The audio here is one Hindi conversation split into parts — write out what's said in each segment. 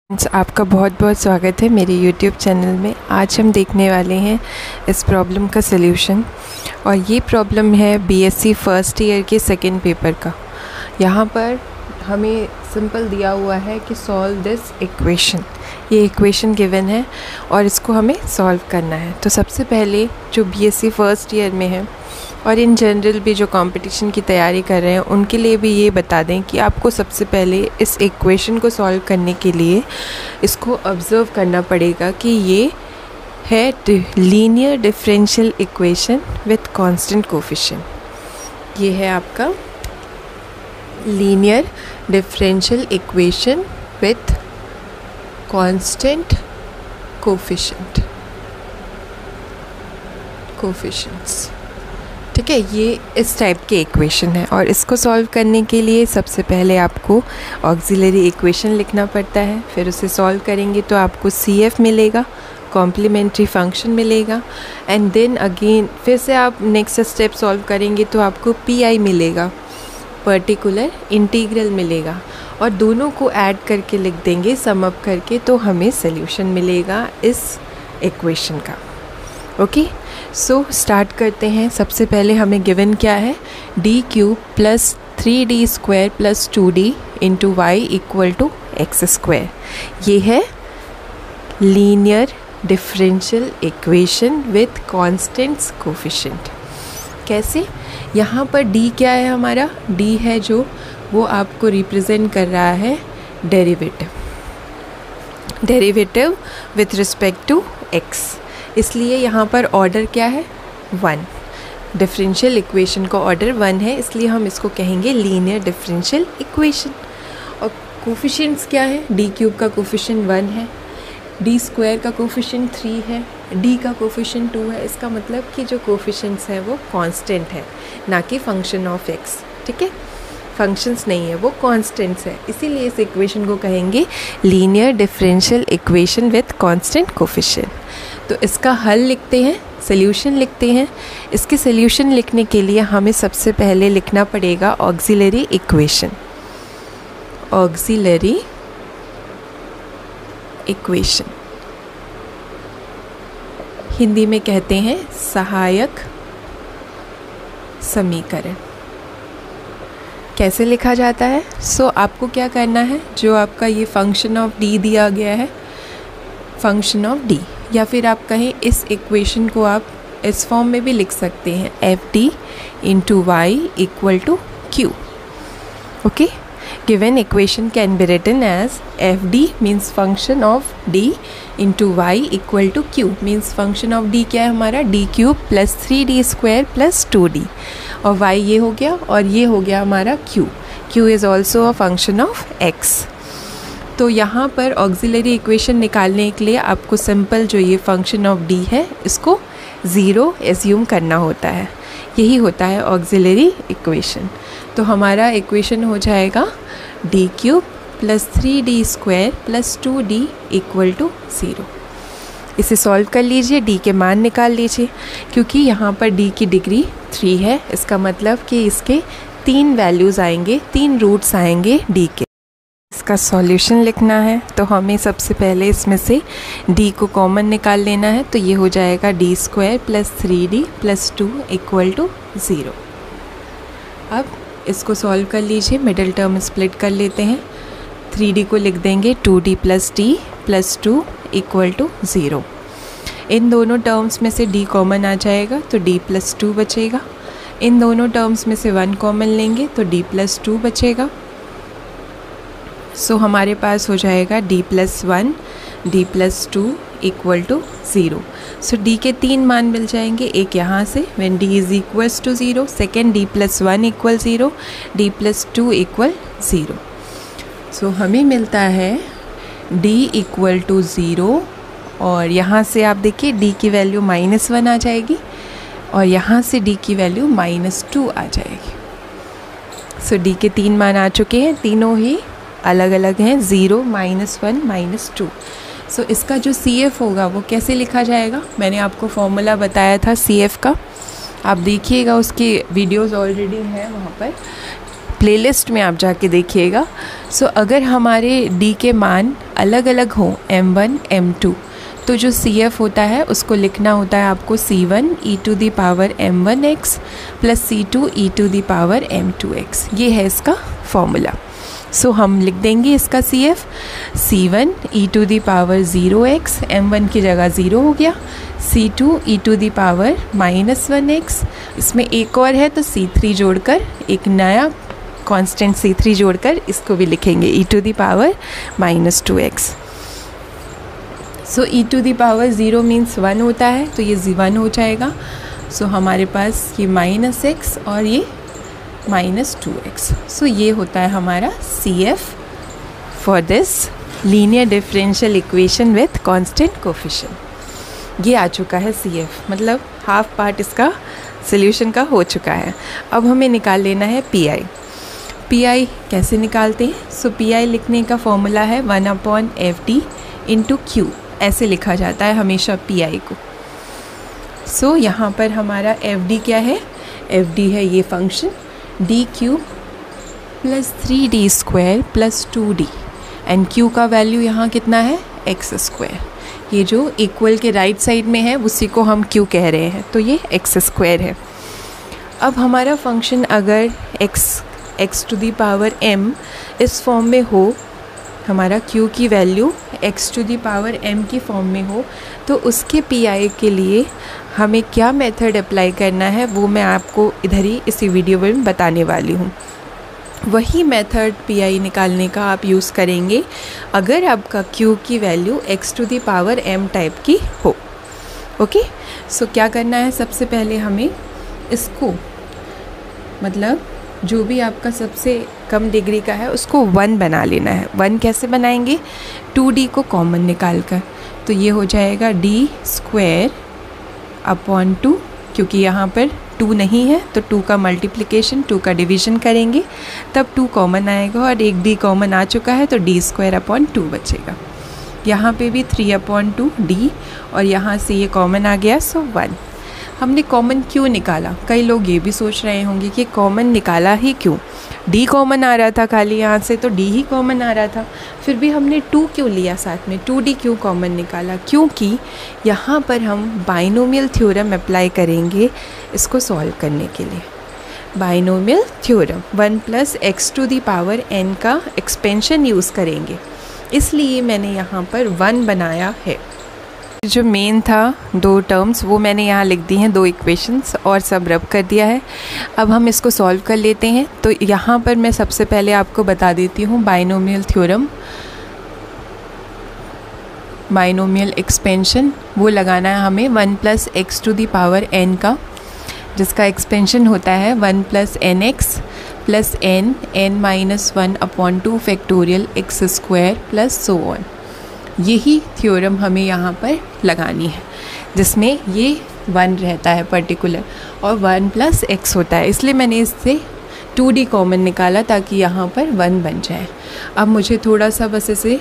आपका बहुत बहुत स्वागत है मेरे YouTube चैनल में। आज हम देखने वाले हैं इस प्रॉब्लम का सल्यूशन और ये प्रॉब्लम है बीएससी फर्स्ट ईयर के सेकंड पेपर का। यहाँ पर हमें सिंपल दिया हुआ है कि सॉल्व दिस इक्वेशन। ये इक्वेशन गिवन है और इसको हमें सॉल्व करना है। तो सबसे पहले जो बीएससी फर्स्ट ईयर में है और इन जनरल भी जो कंपटीशन की तैयारी कर रहे हैं उनके लिए भी ये बता दें कि आपको सबसे पहले इस इक्वेशन को सॉल्व करने के लिए इसको ऑब्ज़र्व करना पड़ेगा कि ये है linear differential equation with constant coefficient. ये है आपका linear differential equation with constant coefficients. ठीक है, ये इस टाइप के इक्वेशन है और इसको सॉल्व करने के लिए सबसे पहले आपको ऑक्सिलरी इक्वेशन लिखना पड़ता है। फिर उसे सॉल्व करेंगे तो आपको CF मिलेगा, कॉम्प्लीमेंट्री फंक्शन मिलेगा एंड देन अगेन फिर से आप नेक्स्ट स्टेप सॉल्व करेंगे तो आपको PI मिलेगा, पर्टिकुलर इंटीग्रल मिलेगा और दोनों को ऐड करके लिख देंगे सम अप करके, तो हमें सल्यूशन मिलेगा इस इक्वेशन का। ओके, सो स्टार्ट करते हैं। सबसे पहले हमें गिवन क्या है, d³ plus 3d square plus 2d into y equal to x square. ये है linear differential equation with constants coefficient. कैसे, यहाँ पर d क्या है, हमारा d है जो वो आपको रिप्रेजेंट कर रहा है derivative with respect to x, इसलिए यहाँ पर ऑर्डर क्या है 1। डिफरेंशियल इक्वेशन का ऑर्डर 1 है, इसलिए हम इसको कहेंगे लीनियर डिफरेंशियल इक्वेशन। और कोफिशिएंट्स क्या है, d³ का कोफिशिएंट 1 है, d स्क्वायर का कोफिशिएंट 3 है, d का कोफिशिएंट 2 है। इसका मतलब कि जो कोफिशिएंट्स हैं वो कांस्टेंट है, ना कि फंक्शन ऑफ x। ठीक है, फंक्शंस नहीं है, वो कांस्टेंट्स है, इसीलिए इस इक्वेशन को कहेंगे linear differential equation with constant coefficient. तो इसका हल लिखते हैं, सॉल्यूशन लिखते हैं। इसके सॉल्यूशन लिखने के लिए हमें सबसे पहले लिखना पड़ेगा auxiliary equation. Auxiliary equation Hindi में कहते हैं सहायक समीकरण। कैसे लिखा जाता है, आपको क्या करना है, जो आपका ये फंक्शन ऑफ d दिया गया है, फंक्शन ऑफ d, या फिर आप कहें इस इक्वेशन को आप इस फॉर्म में भी लिख सकते हैं, fd into y equal to q। Okay, given equation can be written as fd means function of d into y equal to q, means function of d क्या है हमारा d³ plus 3d square plus 2d, और y ये हो गया और ये हो गया हमारा q is also a function of x। तो यहाँ पर ऑक्सिलरी इक्वेशन निकालने के लिए आपको सिंपल जो ये फंक्शन ऑफ d है इसको 0 एज्यूम करना होता है, यही होता है ऑक्सिलरी इक्वेशन। तो हमारा इक्वेशन हो जाएगा d³ plus 3d square plus 2d equal to 0। इसे सॉल्व कर लीजिए, d के मान निकाल लीजिए। क्योंकि यहाँ पर d की डिग्री 3 है, इसका मतलब कि इसके 3 वैल्यूज़ आएंगे, 3 रूट्स आएंगे d के। इसका सॉल्यूशन लिखना है तो हमें सबसे पहले इसमें से d को कॉमन निकाल लेना है, तो ये हो जाएगा d square plus 3d plus 2 equal to 0। अब इसको सॉल्व कर लीजिए, मिडिल टर्म स्प्लिट कर लेते हैं। 3d को लिख देंगे 2d plus d plus 2 equal to 0। इन दोनों टर्म्स में से d कॉमन आ जाएगा तो d प्लस 2 बचेगा। इन दोनों टर्म्स में से 1 कॉमन लेंगे तो d प्लस 2 बचेगा। सो हमारे पास हो जाएगा d plus 1 d plus 2 equal to 0। So d के 3 मान मिल जाएंगे, एक यहाँ से when d is equals to 0, second d plus 1 equal 0, d plus 2 equal 0। So हमें मिलता है d इक्वल टू 0 और यहाँ से आप देखिए d की वैल्यू -1 आ जाएगी और यहाँ से d की वैल्यू -2 आ जाएगी। सो d के 3 मान आ चुके हैं, तीनों ही अलग अलग हैं, 0, -1, -2। सो इसका जो CF होगा वो कैसे लिखा जाएगा, मैंने आपको फॉर्मूला बताया था CF का, आप देखिएगा, उसकी वीडियोस ऑलरेडी हैं वहाँ पर, प्लेलिस्ट में आप जाके देखिएगा। सो अगर हमारे d के मान अलग अलग हो m1 m2, तो जो CF होता है उसको लिखना होता है आपको C1 e to the power m1x plus C2 e to the power m2x। ये है इसका फॉर्मूला। सो हम लिख देंगे इसका CF C1 e to the power 0x, m1 की जगह 0 हो गया, C2 e to the power -1x, इसमें एक और है तो C3 जोड़कर एक नया कांस्टेंट C3 जोड़कर इसको भी लिखेंगे e to the power -2x। So e to the power 0 means 1 होता है, तो ये 1 हो जाएगा। सो हमारे पास ये -x और ये -2x। सो ये होता है हमारा CF for this linear differential equation with constant coefficient. ये आ चुका है CF, मतलब हाफ पार्ट इसका सॉल्यूशन का हो चुका है। अब हमें निकाल लेना है PI कैसे निकालते हैं? सो PI लिखने का फॉर्मूला है 1/FD इंटू Q, ऐसे लिखा जाता है हमेशा PI को। सो यहाँ पर हमारा FD क्या है? FD है ये function DQ plus 3D square plus 2D, and Q का वैल्यू यहाँ कितना है? x square. ये जो इक्वल के राइट साइड में है उसी को हम Q कह रहे हैं, तो ये x स्क्वायर है। अब हमारा फंक्शन अगर x to the power m इस फॉर्म में हो, हमारा Q की value x to the power m की फॉर्म में हो, तो उसके PI के लिए हमें क्या मेथड अप्लाई करना है वो मैं आपको इधर ही इसी वीडियो में बताने वाली हूँ। वही मेथड PI निकालने का आप यूज़ करेंगे अगर आपका Q की value x to the power m type की हो। ओके, सो क्या करना है? सबसे पहले हमें इसको, मतलब जो भी आपका सबसे कम डिग्री का है उसको 1 बना लेना है। 1 कैसे बनाएंगे? 2D को कॉमन निकाल कर, तो ये हो जाएगा D स्क्वायर अपॉन 2, क्योंकि यहाँ पर 2 नहीं है तो 2 का मल्टीप्लिकेशन, 2 का डिवीज़न करेंगे तब 2 कॉमन आएगा, और एक D कॉमन आ चुका है तो D स्क्वायर अपॉन 2 बचेगा। यहाँ पे भी 3/2 D, और यहाँ से ये कॉमन आ गया, सो 1। हमने कॉमन क्यों निकाला? कई लोग ये भी सोच रहे होंगे कि कॉमन निकाला ही क्यों? D कॉमन आ रहा था खाली यहाँ से, तो D ही कॉमन आ रहा था, फिर भी हमने 2 क्यों लिया साथ में? 2D क्यों कॉमन निकाला? क्योंकि यहाँ पर हम बाइनोमियल थ्योरम अप्लाई करेंगे इसको सॉल्व करने के लिए। Binomial theorem 1 plus x to the power n का एक्सपेंशन यूज़ करेंगे, इसलिए मैंने यहाँ पर 1 बनाया है। जो मेन था 2 टर्म्स वो मैंने यहाँ लिख दी हैं, 2 इक्वेशंस, और सब रब कर दिया है। अब हम इसको सॉल्व कर लेते हैं। तो यहाँ पर मैं सबसे पहले आपको बता देती हूँ बाइनोमियल थ्योरम, बाइनोमियल एक्सपेंशन वो लगाना है हमें 1 plus x to the power n का, जिसका एक्सपेंशन होता है 1 plus nx plus n-1/2 factorial x square plus so on. यही थ्योरम हमें यहाँ पर लगानी है, जिसमें ये 1 रहता है पर्टिकुलर और 1 प्लस x होता है, इसलिए मैंने इससे 2D कॉमन निकाला ताकि यहाँ पर 1 बन जाए। अब मुझे थोड़ा सा बस इसे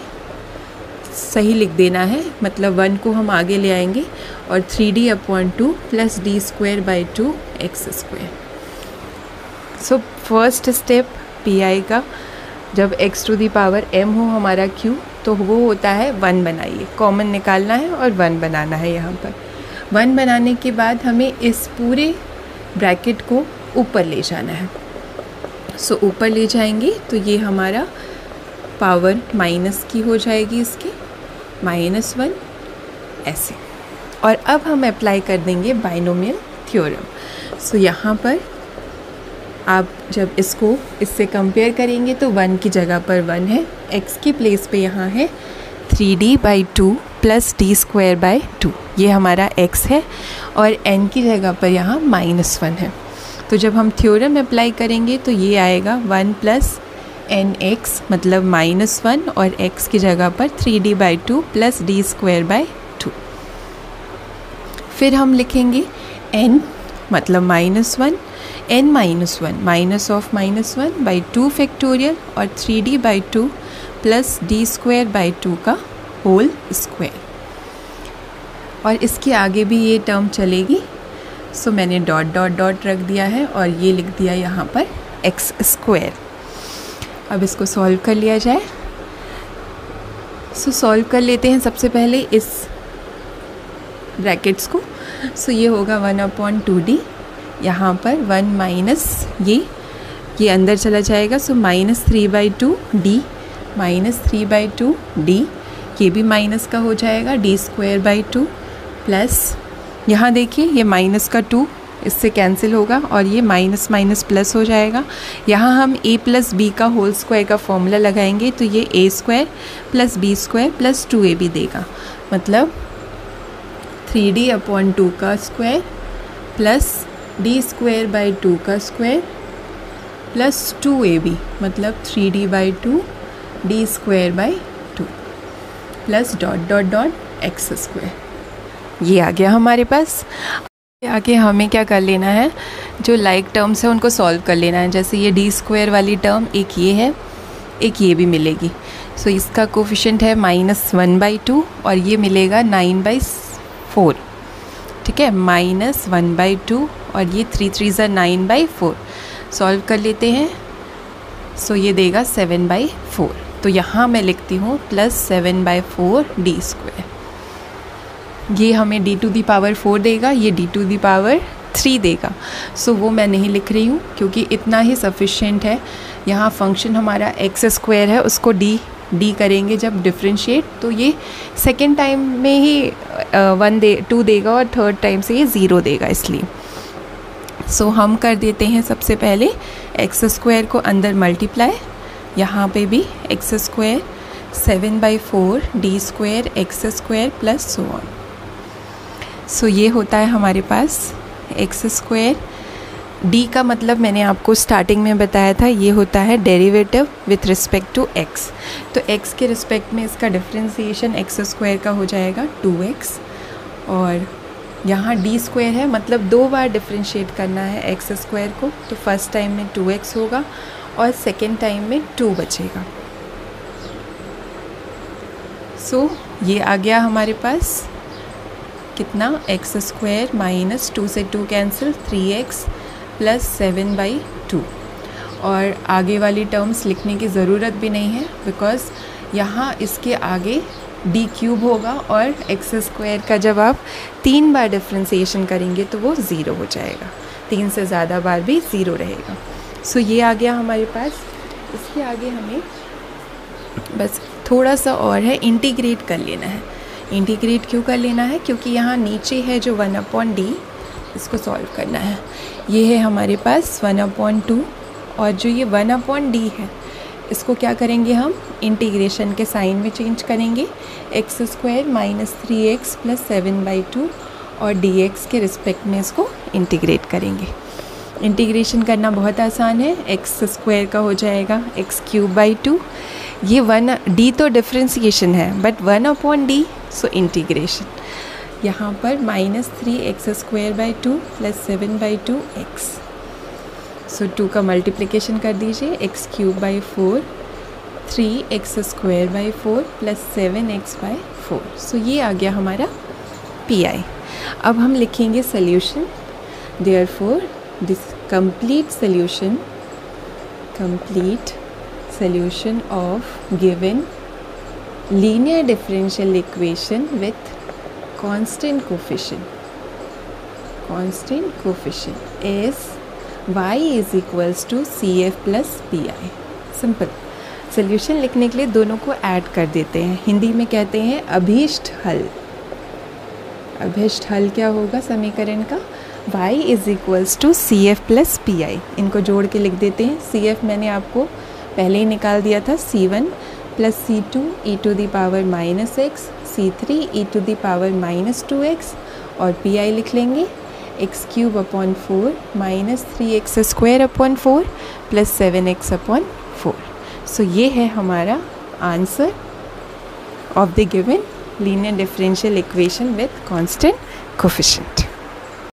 सही लिख देना है, मतलब 1 को हम आगे ले आएंगे और 3D/2 plus D square by 2 x square. So first step PI का, जब x to the power m हो हमारा Q, तो वो होता है 1 बनाइए, कॉमन निकालना है और 1 बनाना है। यहाँ पर 1 बनाने के बाद हमें इस पूरे ब्रैकेट को ऊपर ले जाना है। सो ऊपर ले जाएंगे तो ये हमारा पावर माइनस की हो जाएगी, इसके -1 ऐसे। और अब हम अप्लाई कर देंगे बाइनोमियल थ्योरम। सो यहाँ पर आप जब इसको इससे कंपेयर करेंगे तो 1 की जगह पर 1 है, x की प्लेस पे यहाँ है 3D/2 plus D square by 2, ये हमारा x है, और n की जगह पर यहाँ -1 है। तो जब हम थ्योरम अप्लाई करेंगे तो ये आएगा 1 प्लस nx मतलब -1, और x की जगह पर 3D/2 plus D square by 2। फिर हम लिखेंगे n मतलब -1, n-1 minus of -1 by 2 factorial और 3D/2 plus D square by 2 का होल स्क्वायर, और इसके आगे भी ये टर्म चलेगी। सो मैंने डॉट डॉट डॉट रख दिया है और ये लिख दिया यहाँ पर x स्क्वायर। अब इसको सॉल्व कर लिया जाए। सो सॉल्व कर लेते हैं सबसे पहले इस ब्रैकेट्स को। सो ये होगा 1/2d, यहाँ पर 1 माइनस ये अंदर चला जाएगा, सो -3/2d माइनस 3/2d, ये भी माइनस का हो जाएगा, d²/2 प्लस यहाँ देखिए ये माइनस का 2 इससे कैंसिल होगा और ये माइनस माइनस प्लस हो जाएगा। यहाँ हम a प्लस बी का होल स्क्वायर का फॉर्मूला लगाएंगे तो ये a² plus b² plus 2ab देगा, मतलब 3d/2 का स्क्वायर प्लस d²/2 का स्क्वायर प्लस 2ab, मतलब 3d/2 d²/2 plus dot dot dot x²। ये आ गया हमारे पास। आगे हमें क्या कर लेना है, जो लाइक टर्म्स है उनको सॉल्व कर लेना है। जैसे ये d² वाली टर्म एक ये है, एक ये भी मिलेगी। सो इसका कोफिशिएंट है -1/2 और ये मिलेगा 9/4, ठीक है, -1/2 और ये 3 3 ज़ा 9/4। सॉल्व कर लेते हैं, सो ये देगा 7/4। तो यहाँ मैं लिखती हूँ प्लस 7/4d²। ये हमें d⁴ देगा, ये d⁴ देगा। सो वो मैं नहीं लिख रही हूँ क्योंकि इतना ही सफिशिएंट है। यहाँ फंक्शन हमारा x² है, उसको d करेंगे जब डिफरेंशिएट, तो ये सेकेंड टाइम में ही 2 देगा और थर्ड टाइम से ये 0 देगा, इसलिए। सो हम कर देते हैं सबसे पहले x² को अंदर मल्टीप्लाई, यहाँ पे भी x² 7/4d² x² plus so on. सो ये होता है हमारे पास x²। d का मतलब मैंने आपको स्टार्टिंग में बताया था, ये होता है derivative with respect to x। तो x के रिस्पेक्ट में इसका डिफरेंशिएशन x² का हो जाएगा 2x, और यहाँ d² है, मतलब 2 बार डिफरेंशिएट करना है x² को। तो फर्स्ट टाइम में 2x होगा और सेकेंड टाइम में 2 बचेगा। सो ये आ गया हमारे पास कितना, x² माइनस 2 से 2 कैंसिल, 3x प्लस 7/2। और आगे वाली टर्म्स लिखने की ज़रूरत भी नहीं है बिकॉज़ यहाँ इसके आगे d³ होगा और x² का जब आप 3 बार डिफ्रेंसिएशन करेंगे तो वो 0 हो जाएगा, 3 से ज़्यादा बार भी 0 रहेगा। सो ये आ गया हमारे पास। इसके आगे हमें बस थोड़ा सा और है, इंटीग्रेट कर लेना है। इंटीग्रेट क्यों कर लेना है, क्योंकि यहाँ नीचे है जो 1/d, इसको सॉल्व करना है। ये है हमारे पास 1/2 और जो ये 1/d है इसको क्या करेंगे हम, इंटीग्रेशन के साइन में चेंज करेंगे, x² माइनस 3x प्लस 7/2 और dx के रिस्पेक्ट में इसको इंटीग्रेट करेंगे। इंटीग्रेशन करना बहुत आसान है, x² का हो जाएगा x³/2। ये 1d तो डिफ्रेंसिएशन है बट 1/d, सो इंटीग्रेशन। यहाँ पर -3x²/2 प्लस 7/2x। सो 2 का मल्टीप्लिकेशन कर दीजिए, x³/4 3x²/4 प्लस 7x/4। सो ये आ गया हमारा pi। अब हम लिखेंगे solution. Therefore this complete solution of given linear differential equation with constant coefficient is y is equals to CF plus PI। Simple. Solution लिखने के लिए दोनों को ऐड कर देते हैं, हिंदी में कहते हैं अभीष्ट हल। अभीष्ट हल क्या होगा समीकरण का, y is equals to CF plus PI। इनको जोड़ के लिख देते हैं। CF मैंने आपको पहले ही निकाल दिया था, C1 plus C2 e⁻⁻x, C3 e⁻⁻2x और PI लिख लेंगे x³ minus 3x² plus 7x/4। सो ये है हमारा answer of the given linear differential equation with constant coefficient.